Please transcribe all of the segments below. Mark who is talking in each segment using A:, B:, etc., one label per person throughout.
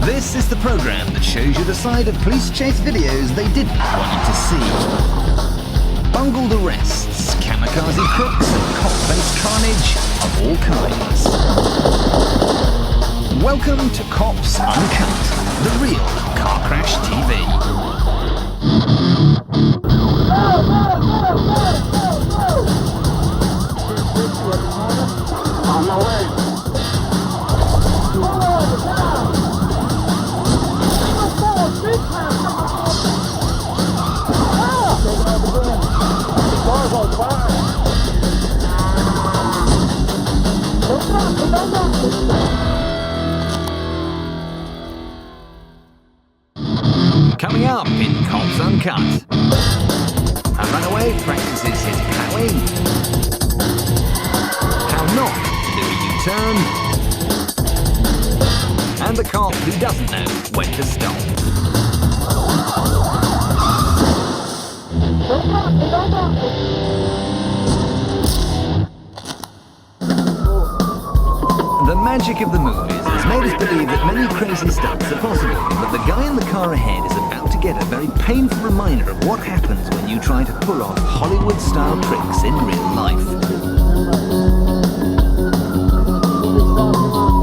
A: This is the program that shows you the side of police chase videos they didn't want you to see. Bungled arrests, kamikaze crooks, and cop-based carnage of all kinds. Welcome to Cops Uncut, the real car crash TV.
B: On my way. Car's on fire.
A: Coming up in Cops Uncut, a runaway practices his plowing, how not to do a U-turn, and the cop who doesn't know when to stop. The magic of the movies has made us believe that many crazy stunts are possible, but the guy in the car ahead is about to get a very painful reminder of what happens when you try to pull off Hollywood-style tricks in real life.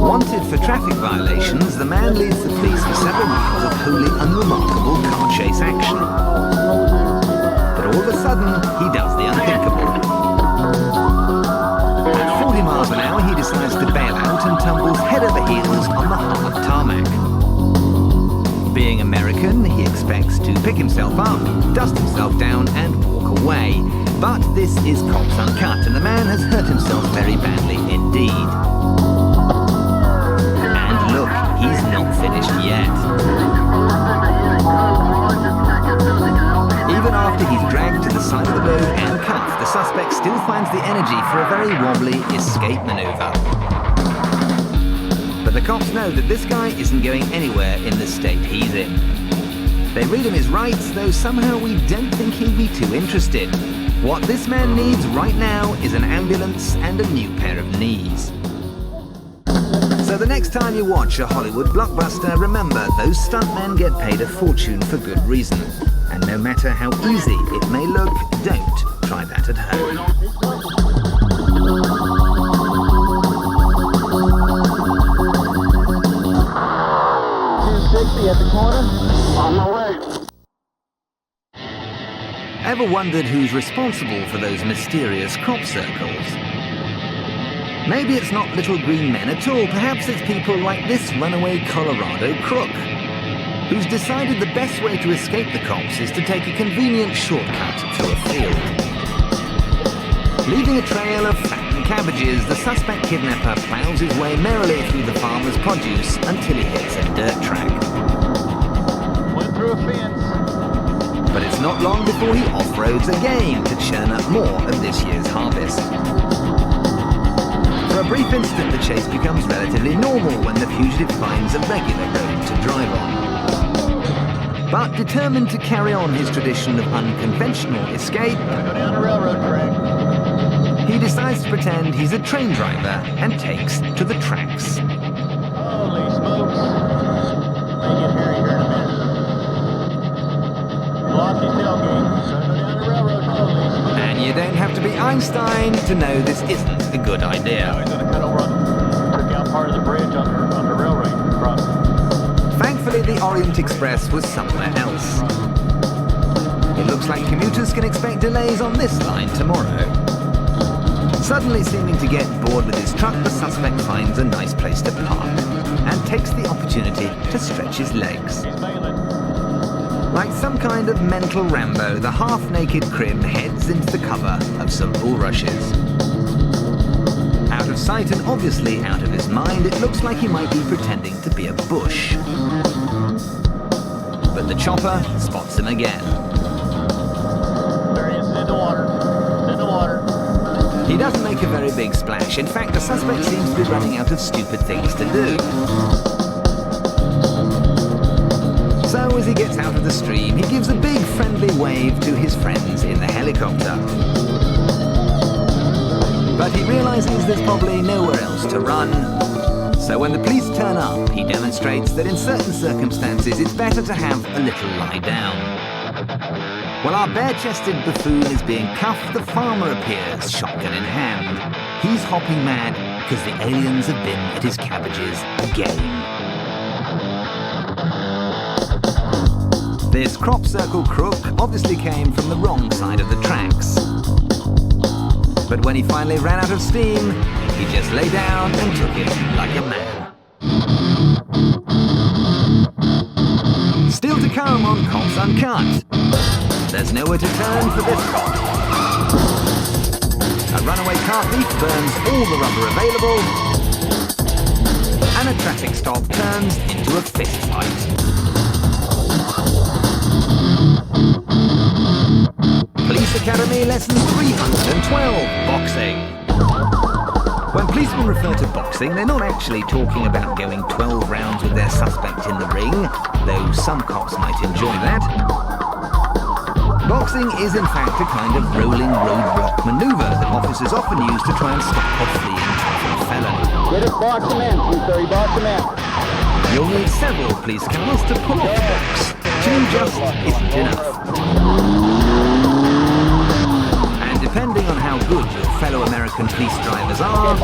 A: Wanted for traffic violations, the man leads the police for several miles of wholly unremarkable car chase action. But all of a sudden, he does the unthinkable. At 40 miles an hour, he decides to bail out and tumbles head over heels on the hard tarmac. Being American, he expects to pick himself up, dust himself down, and walk away. But this is Cops Uncut, and the man has hurt himself very badly indeed. And look, he's not finished yet. Even after he's dragged to the side of the road and cuffed, the suspect still finds the energy for a very wobbly escape maneuver. But the cops know that this guy isn't going anywhere in the state he's in. They read him his rights, though somehow we don't think he'll be too interested. What this man needs right now is an ambulance and a new pair of knees. So the next time you watch a Hollywood blockbuster, remember those stuntmen get paid a fortune for good reason. And no matter how easy it may look, don't try that at home.
B: 260 at the corner. On my way.
A: Ever wondered who's responsible for those mysterious crop circles? Maybe it's not little green men at all. Perhaps it's people like this runaway Colorado crook, who's decided the best way to escape the cops is to take a convenient shortcut through a field. Leaving a trail of fattened cabbages, the suspect kidnapper plows his way merrily through the farmer's produce until he hits a dirt track.
B: Went through a fence.
A: But it's not long before he off-roads again to churn up more of this year's harvest. For a brief instant, the chase becomes relatively normal when the fugitive finds a regular road to drive on. But determined to carry on his tradition of unconventional escape,
B: Go down the railroad track.
A: he decides to pretend he's a train driver and takes to the tracks.
B: Holy smokes. May get hairy here in a minute. Lost his tailgate. So go down the railroad slowly.
A: And you don't have to be Einstein to know this isn't a good
B: Now
A: idea.
B: he's going to cut over took out part of the bridge on the railroad crossing.
A: Thankfully, the Orient Express was somewhere else. It looks like commuters can expect delays on this line tomorrow. Suddenly seeming to get bored with his truck, the suspect finds a nice place to park and takes the opportunity to stretch his legs.
B: He's bailing.
A: Like some kind of mental Rambo, the half-naked Crim heads into the cover of some bulrushes. Out of sight and obviously out of his mind, it looks like he might be pretending to be a bush. But the chopper spots him again.
B: There he is, in the water. In the water.
A: He doesn't make a very big splash. In fact, the suspect seems to be running out of stupid things to do. So as he gets out of the stream, he gives a big friendly wave to his friends in the helicopter. But he realizes there's probably nowhere else to run, So when the police turn up, he demonstrates that in certain circumstances it's better to have a little lie down. While our bare-chested buffoon is being cuffed, the farmer appears, shotgun in hand. He's hopping mad because the aliens have been at his cabbages again. This crop circle crook obviously came from the wrong side of the tracks. But when he finally ran out of steam, he just lay down and took it like a man. Still to come on Cops Uncut. There's nowhere to turn for this cop. A runaway car thief burns all the rubber available, and a traffic stop turns into a fist fight. Police Academy Lesson 312, Boxing. When policemen refer to boxing, they're not actually talking about going 12 rounds with their suspect in the ring, though some cops might enjoy that. Boxing is in fact a kind of rolling roadblock maneuver that officers often use to try and stop a fleeing traffic felon.
B: Get it, box him in, 230, box him in.
A: You'll need several police cars to pull off the box. Two just isn't enough. And depending on how good your fellow American police drivers are,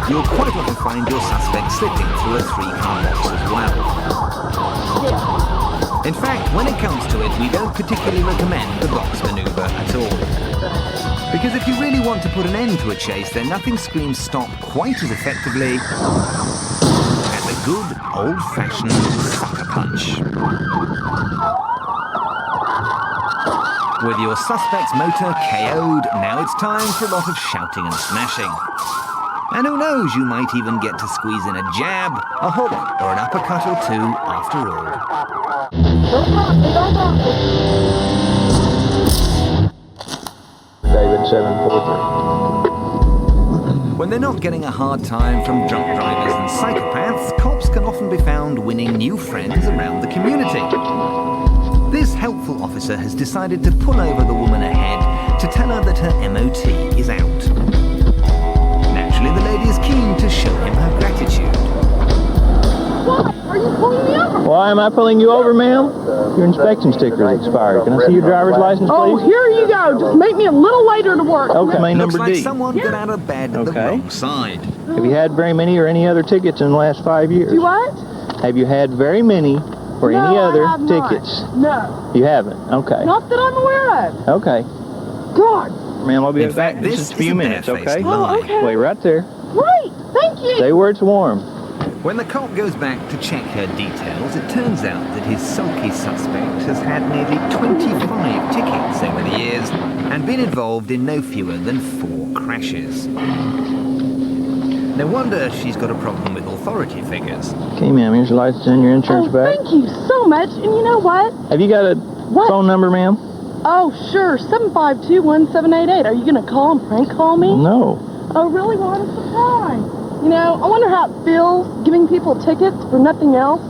A: you'll quite often find your suspect slipping through a 3-car box as well. In fact, when it comes to it, we don't particularly recommend the box maneuver at all. Because if you really want to put an end to a chase, then nothing screams stop quite as effectively as a good old-fashioned sucker punch. With your suspect's motor KO'd, now it's time for a lot of shouting and smashing. And who knows, you might even get to squeeze in a jab, a hook, or an uppercut or two after all.
B: David 743.
A: When they're not getting a hard time from drunk drivers and psychopaths, cops can often be found winning new friends around the community. This helpful officer has decided to pull over the woman ahead to tell her that her MOT is out. Naturally, the lady is keen to show him her gratitude.
C: Why are you pulling me over?
B: Why am I pulling you over, ma'am? Your inspection sticker is expired. Can I see your driver's license, please?
C: Oh, here you go. Just make me a little later to work.
B: Okay. Main
A: Looks
B: number
A: like
B: D.
A: someone got out of bed at the wrong side.
B: Have you had very many or any other tickets in the last 5 years?
C: Do what?
B: Have you had very many or
C: No,
B: any
C: I
B: other
C: have not.
B: tickets?
C: No.
B: You haven't? Okay.
C: Not that I'm aware of.
B: Okay.
C: God.
B: Ma'am, I'll be
A: In
B: back
A: fact,
B: in
A: this
B: just a few
A: is a
B: minutes,
A: barefaced
B: okay?
A: lie.
C: Oh, okay.
B: Wait right there.
C: Great. Thank you.
B: Stay where it's warm.
A: When the cop goes back to check her details, it turns out that his sulky suspect has had nearly 25 tickets over the years and been involved in no fewer than 4 crashes. No wonder she's got a problem with authority figures.
B: Okay, ma'am, here's your license and your insurance back.
C: Thank you so much. And you know what?
B: Have you got a phone number, ma'am?
C: Oh, sure. 752-1788. Are you going to call and prank call me?
B: No.
C: Oh, really? Well, I'm surprised. You know, I wonder how it feels giving people tickets for nothing else.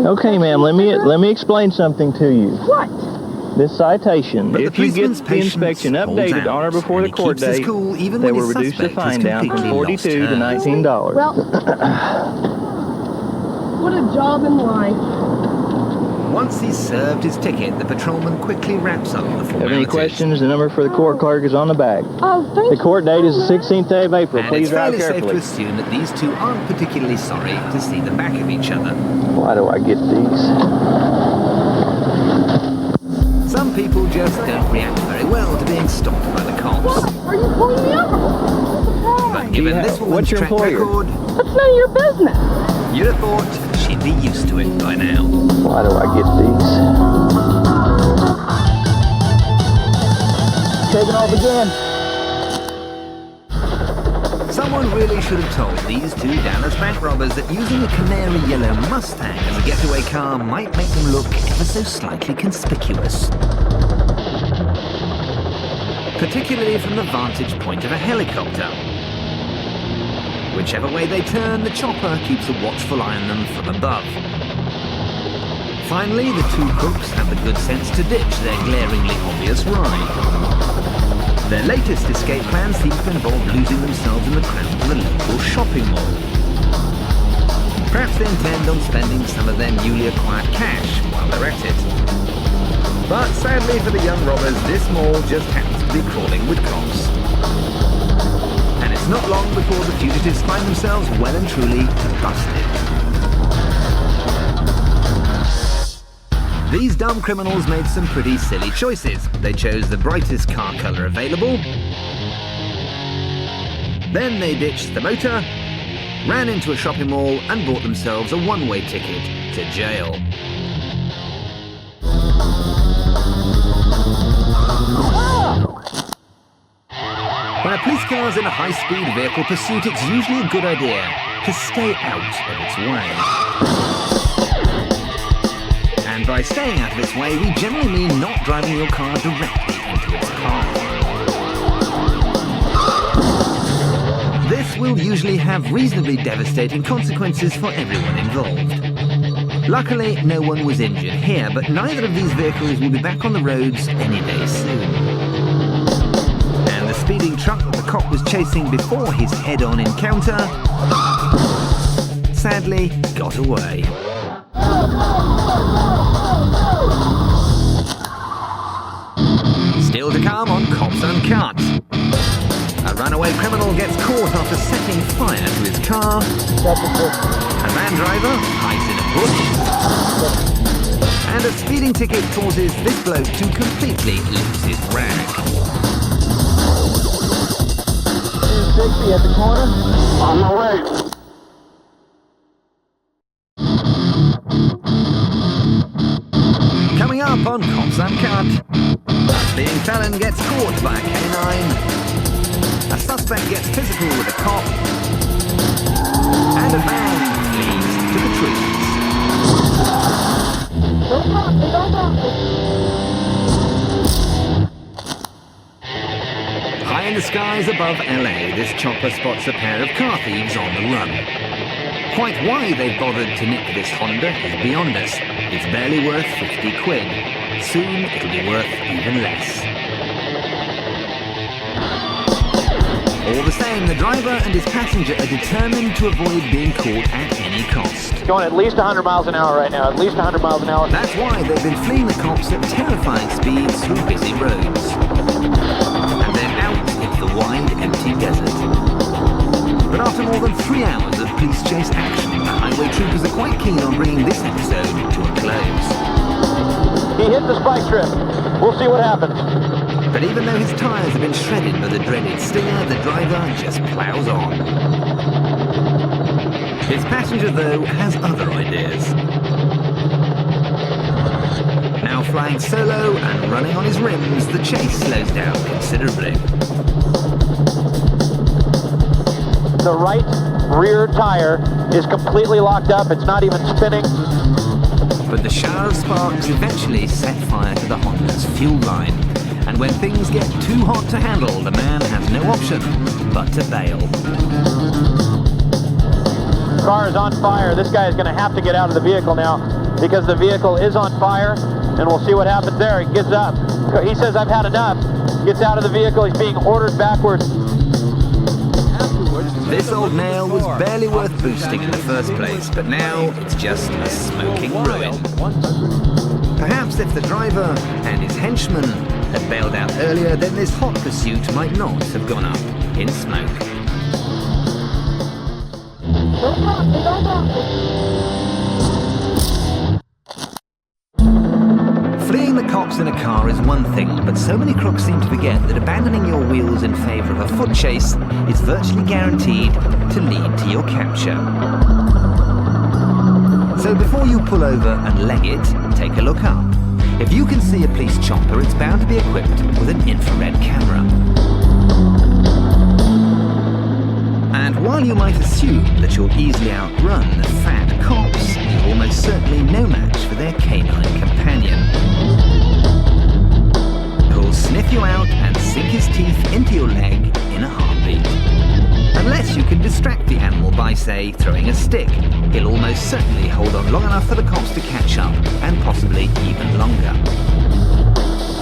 B: Okay, ma'am, let me explain something to you.
C: What?
B: This citation,
A: But the
B: if you get
A: policeman's
B: the
A: patience
B: inspection
A: holds
B: updated
A: out,
B: on or before
A: and
B: the
A: he
B: court
A: keeps his
B: date,
A: cool even
B: they
A: when
B: will
A: his
B: reduce the
A: suspect has
B: fine down from
A: completely lost
B: 42 to
A: her.
B: $19.
C: Well, what a job in life.
A: Once he's served his ticket, the patrolman quickly wraps up the
B: Have any
A: formalities.
B: questions? The number for the court clerk is on the back.
C: Oh, thank you.
B: The court date is the
C: so much.
B: 16th day of April.
A: And
B: Please
A: it's
B: drive
A: fairly safe to
B: carefully.
A: assume that these two aren't particularly sorry to see the back of each other.
B: Why do I get these?
A: Some people just don't react very well to being stopped by the cops.
C: What? Are you pulling me over?
A: But given
B: Yeah,
A: this woman's
B: what's your
A: track
B: employer?
A: record,
C: That's none of your business.
A: you'd have thought she'd be used to it by now.
B: Why do I get these? Taking off again.
A: Someone really should have told these two Dallas bank robbers that using a canary yellow Mustang as a getaway car might make them look ever so slightly conspicuous. Particularly from the vantage point of a helicopter. Whichever way they turn, the chopper keeps a watchful eye on them from above. Finally, the two crooks have the good sense to ditch their glaringly obvious ride. Their latest escape plan seems to involve losing themselves in the crowds of a local shopping mall. Perhaps they intend on spending some of their newly acquired cash while they're at it. But sadly for the young robbers, this mall just happens to be crawling with cops. And it's not long before the fugitives find themselves well and truly busted. These dumb criminals made some pretty silly choices. They chose the brightest car colour available. Then they ditched the motor, ran into a shopping mall and bought themselves a one-way ticket to jail. When a police car is in a high-speed vehicle pursuit, it's usually a good idea to stay out of its way. And by staying out of its way, we generally mean not driving your car directly into its path. This will usually have reasonably devastating consequences for everyone involved. Luckily, no one was injured here, but neither of these vehicles will be back on the roads any day soon. And the speeding truck that the cop was chasing before his head-on encounter sadly got away. Still to come on Cops Uncut. A runaway criminal gets caught after setting fire to his car. A van driver hides in a bush. And a speeding ticket causes this bloke to completely lose his rag.
B: 260 at the corner. On my way.
A: Coming up on Cops Uncut. A speeding felon gets caught by a canine. A suspect gets physical with a cop. And a van flees to the trees. High in the skies above LA, this chopper spots a pair of car thieves on the run. Quite why they've bothered to nick this Honda is beyond us. It's barely worth 50 quid. Soon it'll be worth even less. All the same, the driver and his passenger are determined to avoid being caught at any cost.
B: Going at least 100 miles an hour right now. At least 100 miles an hour.
A: That's why they've been fleeing the cops at terrifying speeds through busy roads. And they're out into the wide, empty desert. But after more than 3 hours of police chase action, the highway troopers are quite keen on bringing this episode to a close.
B: He hit the spike strip. We'll see what happens.
A: But even though his tyres have been shredded by the dreaded stinger, the driver just ploughs on. His passenger, though, has other ideas. Now flying solo and running on his rims, the chase slows down considerably.
B: The right rear tire is completely locked up. It's not even spinning.
A: But the shower of sparks eventually set fire to the Honda's fuel line. And when things get too hot to handle, the man has no option but to bail.
B: Car is on fire. This guy is going to have to get out of the vehicle now because the vehicle is on fire, and we'll see what happens there. He gets up. He says, "I've had enough." Gets out of the vehicle. He's being ordered backwards.
A: This old nail was barely worth boosting in the first place, but now it's just a smoking ruin. Perhaps if the driver and his henchman had bailed out earlier, then this hot pursuit might not have gone up in smoke. Fleeing the cops in a car is one thing, but so many crooks seem to forget that abandoning your wheels in favour of a foot chase is virtually guaranteed to lead to your capture. So before you pull over and leg it, take a look up. If you can see a police chopper, it's bound to be equipped with an infrared camera. And while you might assume that you'll easily outrun the fat cops, you're almost certainly no match for their canine companion, who'll sniff you out and sink his teeth into your leg in a heartbeat. Unless you can distract the animal by, say, throwing a stick, he'll almost certainly hold on long enough for the cops to catch up, and possibly even longer.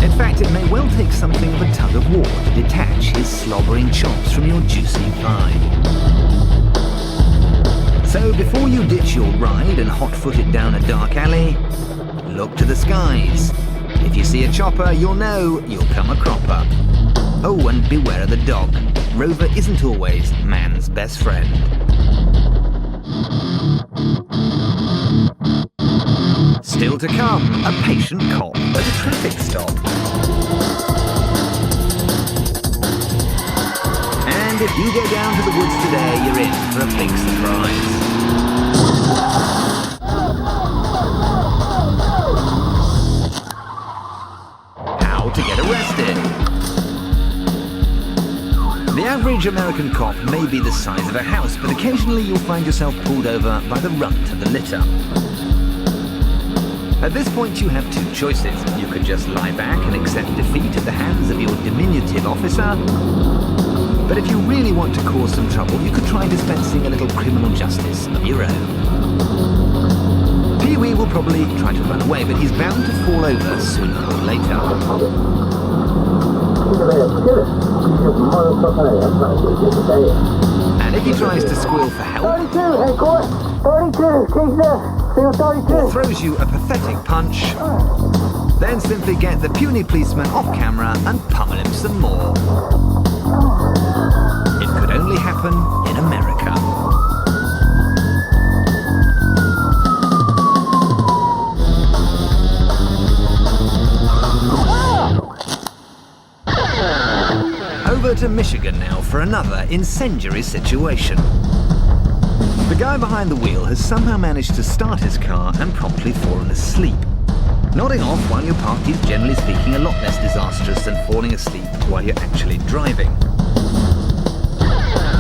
A: In fact, it may well take something of a tug of war to detach his slobbering chops from your juicy thigh. So before you ditch your ride and hot-foot it down a dark alley, look to the skies. If you see a chopper, you'll know you'll come a cropper. Oh, and beware of the dog. Rover isn't always man's best friend. Still to come, a patient cop at a traffic stop. And if you go down to the woods today, you're in for a big surprise. How to get arrested. The average American cop may be the size of a house, but occasionally you'll find yourself pulled over by the runt of the litter. At this point you have two choices. You could just lie back and accept defeat at the hands of your diminutive officer. But if you really want to cause some trouble, you could try dispensing a little criminal justice of your own. Pee-wee will probably try to run away, but he's bound to fall over sooner or later. And if he tries to squeal for help,
D: 32, hey court, 32, case there, single 32.
A: or throws you a pathetic punch, then simply get the puny policeman off camera and pummel him some more. It could only happen in America. Over to Michigan now for another incendiary situation. The guy behind the wheel has somehow managed to start his car and promptly fallen asleep. Nodding off while you're parked is generally speaking a lot less disastrous than falling asleep while you're actually driving.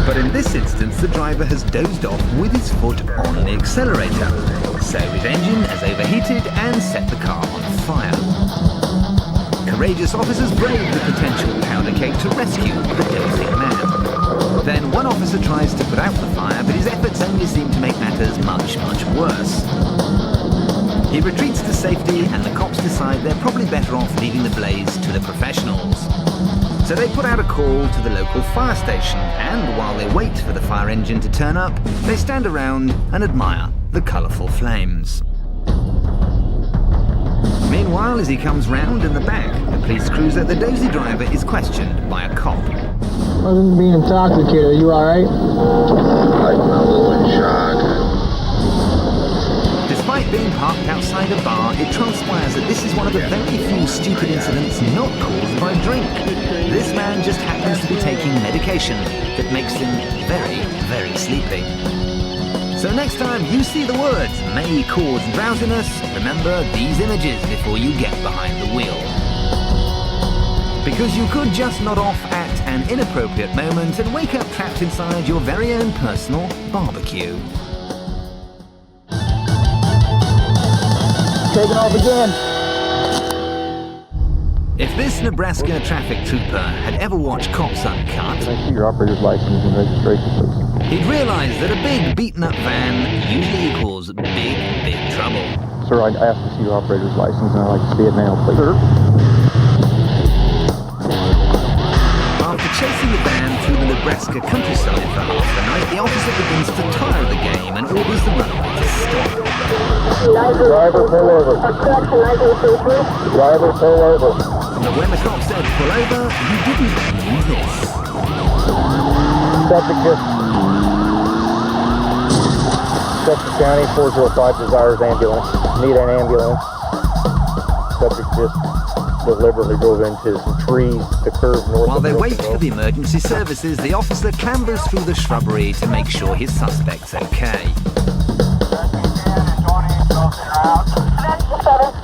A: But in this instance, the driver has dozed off with his foot on the accelerator, so his engine has overheated and set the car on fire. Courageous officers brave the potential powder cake to rescue the dozing man. Then one officer tries to put out the fire, but his efforts only seem to make matters much, much worse. He retreats to safety, and the cops decide they're probably better off leaving the blaze to the professionals. So they put out a call to the local fire station, and while they wait for the fire engine to turn up, they stand around and admire the colourful flames. Meanwhile, as he comes round in the back, the police cruiser, the dozy driver is questioned by a cop.
D: Wasn't being intoxicated, are you alright?
E: I'm a little in shock.
A: Despite being parked outside a bar, it transpires that this is one of the very few stupid incidents not caused by drink. This man just happens to be taking medication that makes him very, very sleepy. So next time you see the words "may cause drowsiness," remember these images before you get behind the wheel. Because you could just nod off at an inappropriate moment and wake up trapped inside your very own personal barbecue.
D: Taking off again.
A: If this Nebraska traffic trooper had ever watched Cops Uncut,
D: Can I see your operator's license and registration, please?
A: he'd realise that a big beaten-up van usually equals big, big trouble.
D: Sir, I asked to see your operator's license and I'd like to see it now, please. Sir?
A: After chasing the van through the Nebraska countryside for half the night, the officer begins to tire of the game and orders the runaway to stop.
D: Driver, pull over. Driver, pull over.
A: But when the cop said pull over, he didn't mean this.
D: Subject County, 405 desires ambulance. Need an ambulance. Subject just deliberately drove into some trees, the curve north.
A: While they wait for the emergency services, the officer clambers through the shrubbery to make sure his suspect's okay.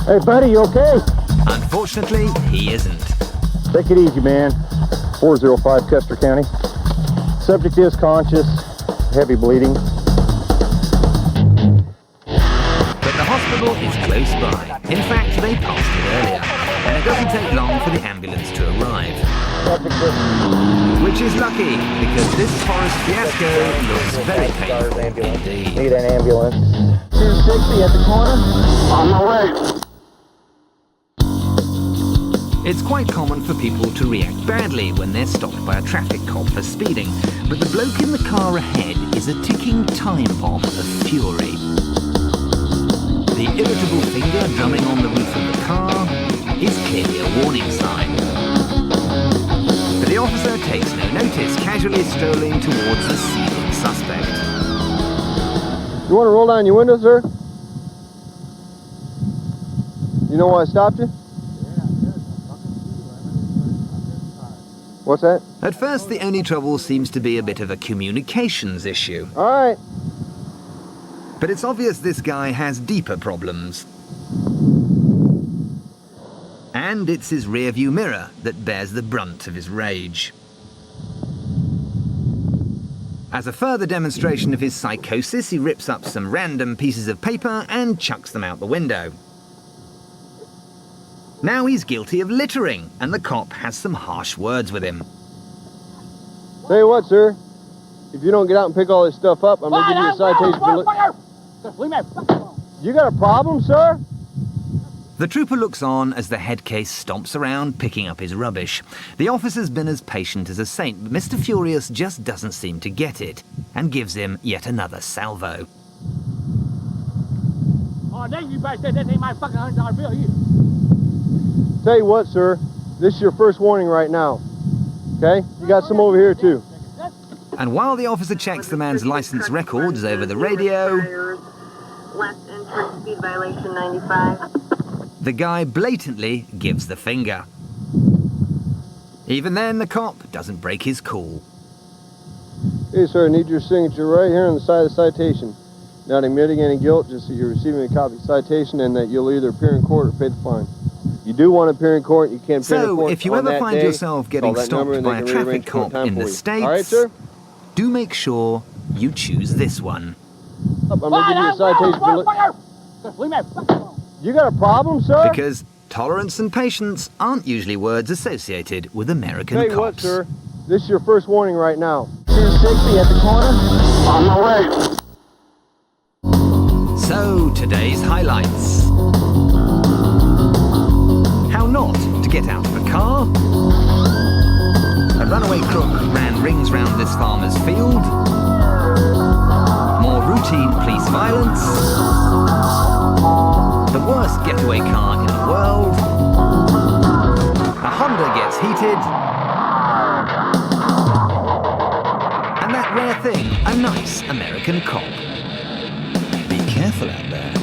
D: Hey buddy, you okay?
A: Unfortunately, he isn't.
D: Take it easy, man. 405 Custer County. Subject is conscious, heavy bleeding.
A: But the hospital is close by. In fact, they passed it earlier, and it doesn't take long for the ambulance to arrive.
D: Subject is
A: Which is lucky, because this forest fiasco looks very painful indeed.
D: Need an ambulance. 260 at the corner. On my way.
A: It's quite common for people to react badly when they're stopped by a traffic cop for speeding, but the bloke in the car ahead is a ticking time bomb of fury. The irritable finger drumming on the roof of the car is clearly a warning sign. But the officer takes no notice, casually strolling towards the seething suspect.
F: You want to roll down your window, sir? You know why I stopped you? What's that?
A: At first, the only trouble seems to be a bit of a communications issue.
F: All right.
A: But it's obvious this guy has deeper problems. And it's his rearview mirror that bears the brunt of his rage. As a further demonstration of his psychosis, he rips up some random pieces of paper and chucks them out the window. Now he's guilty of littering, and the cop has some harsh words with him.
F: Tell you what, sir. If you don't get out and pick all this stuff up, I'm going to give you a citation for... You got a problem, sir?
A: The trooper looks on as the head case stomps around, picking up his rubbish. The officer's been as patient as a saint, but Mr. Furious just doesn't seem to get it, and gives him yet another salvo.
B: Oh, then you better say that ain't my fucking $100 bill either.
F: Tell you what, sir. This is your first warning right now. Okay? You got some over here, too.
A: And while the officer checks the man's license records over the radio,
G: West entrance speed violation 95.
A: the guy blatantly gives the finger. Even then, the cop doesn't break his cool.
F: Hey, sir, I need your signature right here on the side of the citation. Not admitting any guilt, just that you're receiving a copy of the citation and that you'll either appear in court or pay the fine. You do want to appear in court, you can't appear in court.
A: So, if you ever find yourself getting stopped by a traffic cop in the States,
F: all right, sir?
A: do make sure you choose this one.
F: I'm going to give you a citation for... You got a problem, sir?
A: Because tolerance and patience aren't usually words associated with American
F: Tell you what,
A: cops.
F: sir. This is your first warning right now.
B: 260 at the corner. On my way.
A: So, today's highlights. How not to get out of a car. A runaway crook ran rings round this farmer's field. More routine police violence. The worst getaway car in the world. A Honda gets heated. And that rare thing, a nice American cop. Be careful out there.